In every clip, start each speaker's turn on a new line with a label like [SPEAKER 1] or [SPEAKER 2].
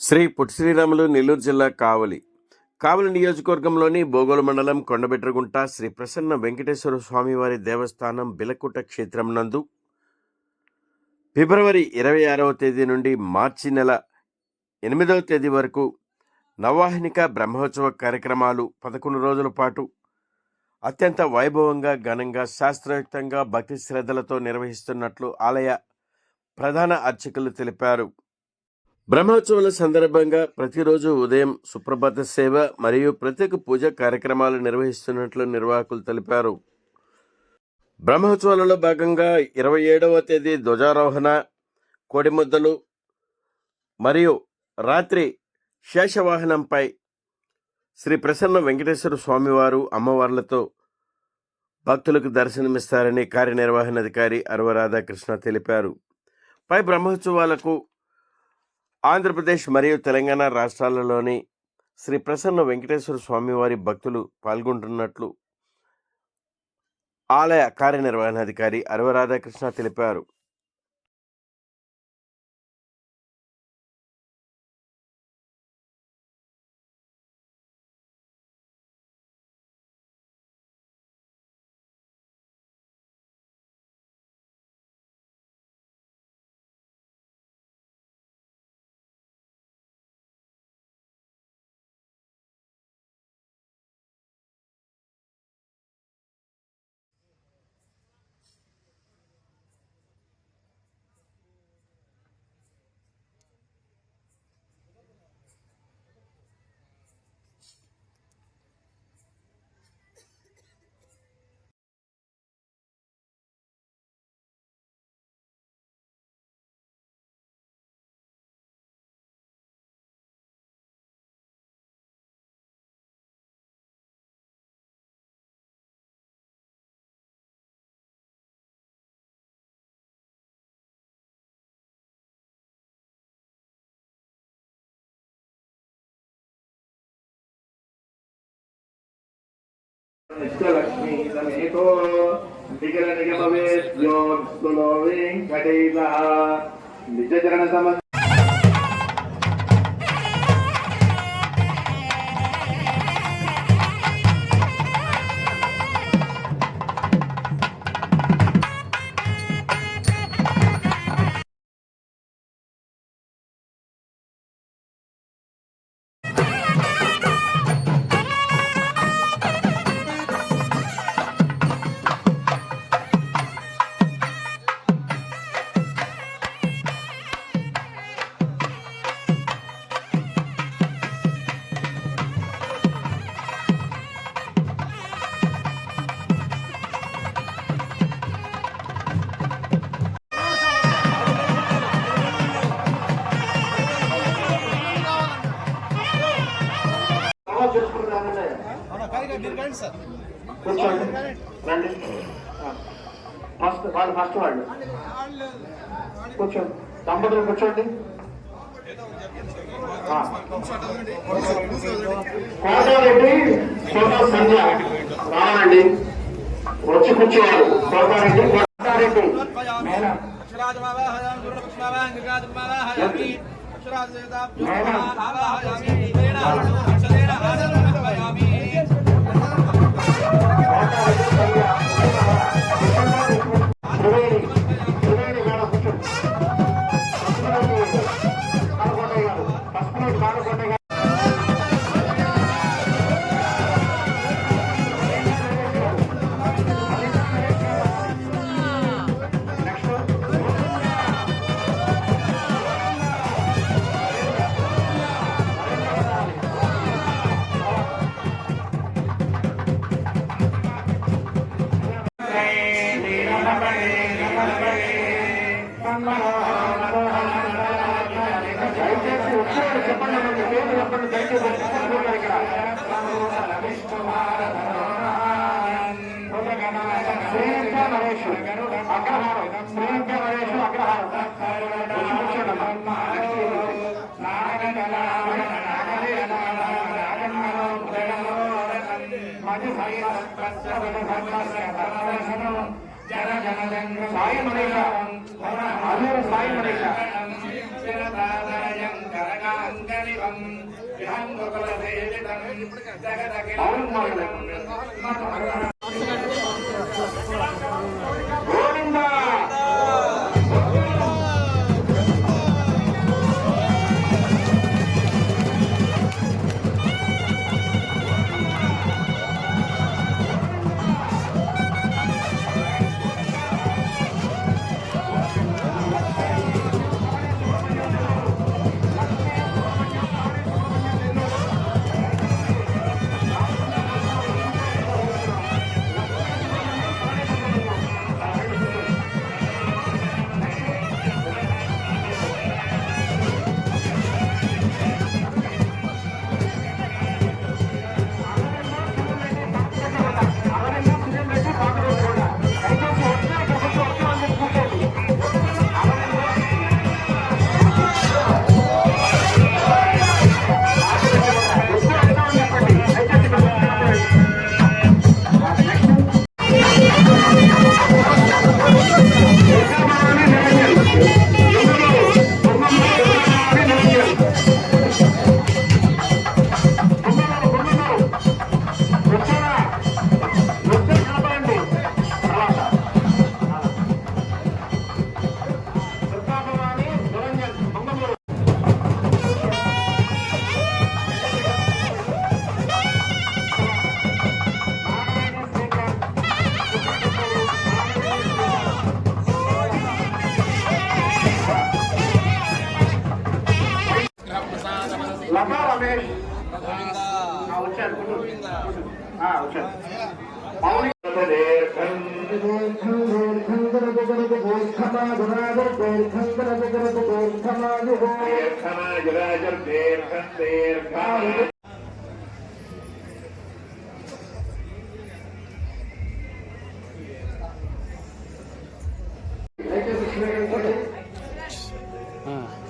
[SPEAKER 1] శ్రీ పొట్టి శ్రీరాములు నెల్లూరు జిల్లా కావలి నియోజకవర్గంలోని బోగోలు మండలం కొండబెట్రగుంట శ్రీ ప్రసన్న వెంకటేశ్వర స్వామివారి దేవస్థానం బిలకుట క్షేత్రం నందు ఫిబ్రవరి 26వ తేదీ నుండి మార్చి నెల 8వ తేదీ వరకు నవవాహినిక బ్రహ్మోత్సవ కార్యక్రమాలు 11 రోజుల పాటు అత్యంత వైభవంగా ఘనంగా శాస్త్రయుక్తంగా భక్తి శ్రద్ధలతో నిర్వహిస్తున్నట్లు ఆలయ ప్రధాన అర్చకులు తెలిపారు. బ్రహ్మోత్సవాల సందర్భంగా ప్రతిరోజు ఉదయం సుప్రభాత సేవ మరియు ప్రత్యేక పూజ కార్యక్రమాలు నిర్వహిస్తున్నట్లు నిర్వాహకులు తెలిపారు. బ్రహ్మోత్సవాలలో భాగంగా 27వ తేదీ ధ్వజారోహణ, కోడిముద్దలు మరియు రాత్రి శేషవాహనంపై శ్రీ ప్రసన్న వెంకటేశ్వర స్వామివారు అమ్మవార్లతో భక్తులకు దర్శనమిస్తారని కార్యనిర్వహణాధికారి అరవ రాధాకృష్ణ తెలిపారు. పై బ్రహ్మోత్సవాలకు ఆంధ్రప్రదేశ్ మరియు తెలంగాణ రాష్ట్రాలలోని శ్రీ ప్రసన్న వెంకటేశ్వర స్వామివారి భక్తులు పాల్గొంటున్నట్లు ఆలయ కార్యనిర్వహణాధికారి అరవ రాధాకృష్ణ తెలిపారు.
[SPEAKER 2] నిత్యలక్ష్మీ సమేతో నిఖిల నిగమవేద్యో స్థులో వెంకటేశః నిత్యచరణ సమ ఫస్ట్ వాళ్ళు కూర్చోండి, దంపతులు కూర్చోండి. కోటారెడ్డి సోనా సంధ్య రావాలండి, వచ్చి కూర్చోవాలి. కోటారెడ్డి కోటారెడ్డి సాయి అల్లూరు సాయి మనీష అవును గోవిందా లతా రమేష్ వచ్చారు వచ్చారు మౌని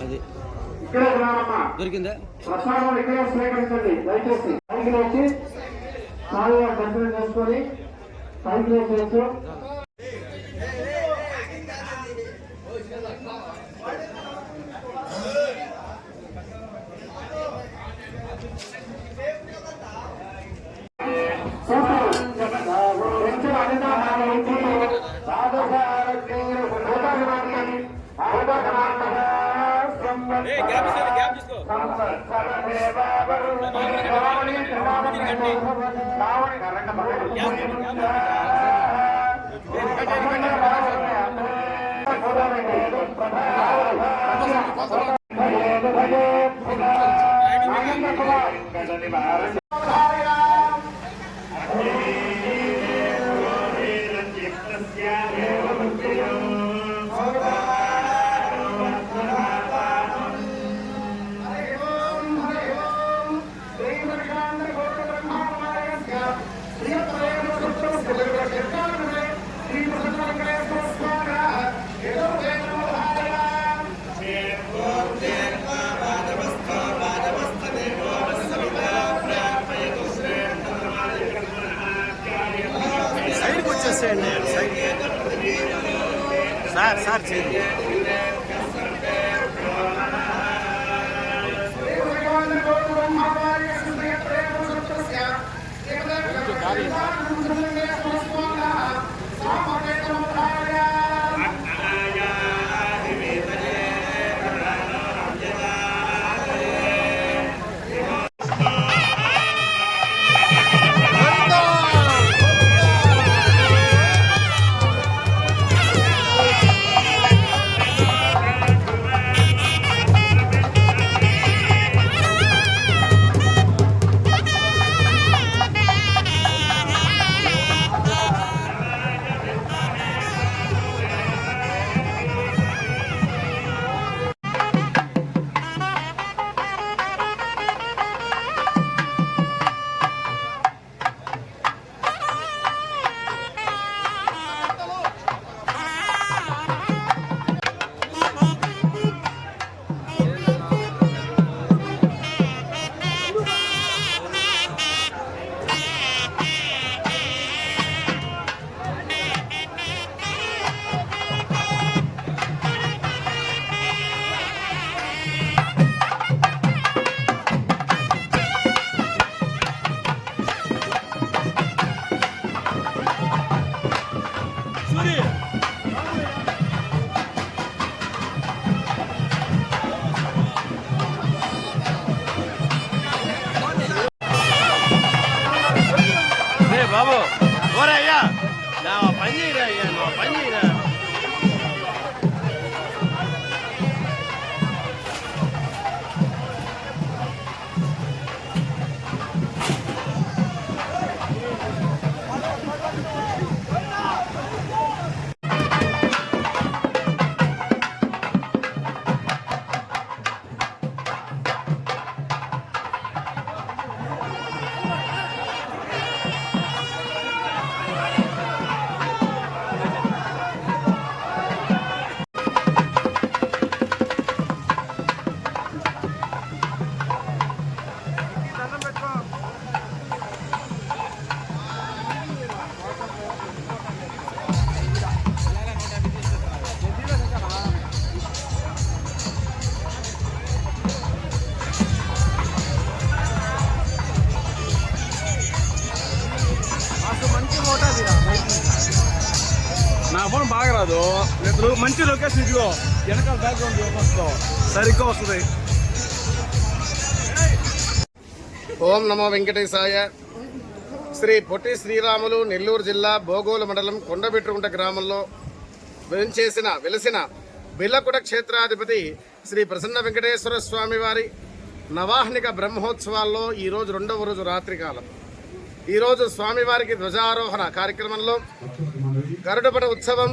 [SPEAKER 3] అది
[SPEAKER 2] ఇక్కడే ఉన్నామమ్మా
[SPEAKER 3] దొరికిందా
[SPEAKER 2] ప్రసాదం ఇక్కడే స్వీకరించండి దయచేసి పైకి వచ్చి సాయి గారు దర్శనం చేసుకొని పైకి వచ్చేయచ్చు
[SPEAKER 3] సైడ్కి వచ్చేసేయండి సార్ సార్ చేయండి మంచి లొకేషన్ ఇదిగో వెనకాల బ్యాక్గ్రౌండ్ వస్తుందో సరిగ్గా వస్తుంది.
[SPEAKER 4] ఓం నమో వెంకటేశాయ. శ్రీ పొట్టి శ్రీరాములు నెల్లూరు జిల్లా బోగోలు మండలం కొండబెట్టుకుంట గ్రామంలో వెలిసిన బిల్లకుట క్షేత్రాధిపతి శ్రీ ప్రసన్న వెంకటేశ్వర స్వామి వారి నవాహ్నిక బ్రహ్మోత్సవాల్లో ఈరోజు 2వ రోజు రాత్రికాలం. ఈరోజు స్వామివారికి ధ్వజారోహణ కార్యక్రమంలో గరుడపట ఉత్సవం,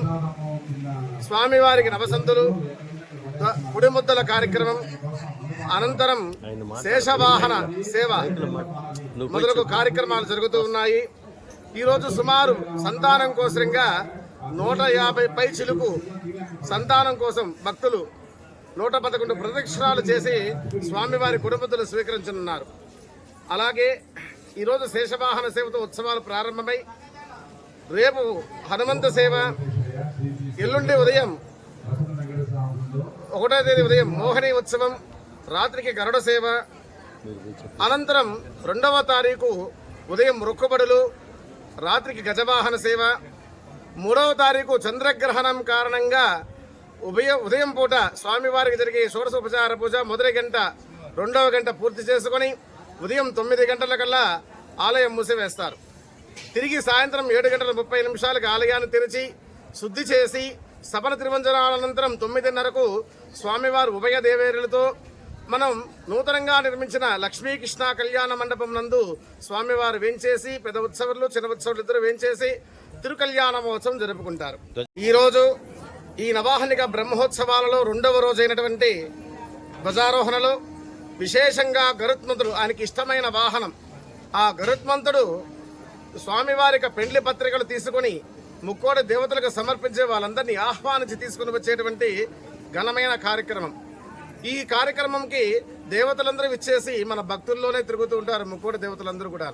[SPEAKER 4] స్వామివారికి నవసంతులు, గుడిముద్దల కార్యక్రమం, అనంతరం శేషవాహన సేవ మొదలగు కార్యక్రమాలు జరుగుతూ ఉన్నాయి. ఈరోజు సుమారు సంతానం కోసంగా 150 పై చిలుకు సంతానం కోసం భక్తులు 111 ప్రదక్షిణాలు చేసి స్వామివారి గుడిముద్దలు స్వీకరించనున్నారు. అలాగే ఈరోజు శేషవాహన సేవతో ఉత్సవాలు ప్రారంభమై రేపు హనుమంత సేవ, ఎల్లుండి ఉదయం 1వ తేదీ ఉదయం మోహిని ఉత్సవం, రాత్రికి గరుడ సేవ, అనంతరం 2వ తారీఖు ఉదయం మొక్కుబడులు, రాత్రికి గజవాహన సేవ, 3వ తారీఖు చంద్రగ్రహణం కారణంగా ఉదయం పూట స్వామివారికి జరిగే షోడశోపచార పూజ మొదటి గంట 2వ గంట పూర్తి చేసుకుని ఉదయం 9 గంటలకల్లా ఆలయం మూసివేస్తారు. తిరిగి సాయంత్రం 7:30 ఆలయాన్ని తెరిచి శుద్ధి చేసి సపన తిరుమంజనానంతరం 9:30కు స్వామివారు ఉభయ దేవేరులతో మనం నూతనంగా నిర్మించిన లక్ష్మీకృష్ణ కళ్యాణ మండపం నందు స్వామివారు వేంచేసి పెద్ద ఉత్సవాలు చిన్న ఉత్సవాలు ఇద్దరు వేంచేసి తిరుకళ్యాణ మహోత్సవం జరుపుకుంటారు. ఈరోజు ఈ నవాహనిక బ్రహ్మోత్సవాలలో 2వ రోజైనటువంటి ధ్వజారోహణలో విశేషంగా గరుత్మంతుడు, ఆయనకి ఇష్టమైన వాహనం, ఆ గరుత్మంతుడు స్వామివారికి పెండ్లి పత్రికలు తీసుకుని ముక్కోటి దేవతలకు సమర్పించే వాళ్ళందరినీ ఆహ్వానించి తీసుకుని వచ్చేటువంటి ఘనమైన కార్యక్రమం. ఈ కార్యక్రమంకి దేవతలందరూ విచ్చేసి మన భక్తుల్లోనే తిరుగుతూ ఉంటారు ముక్కోటి దేవతలందరూ కూడా.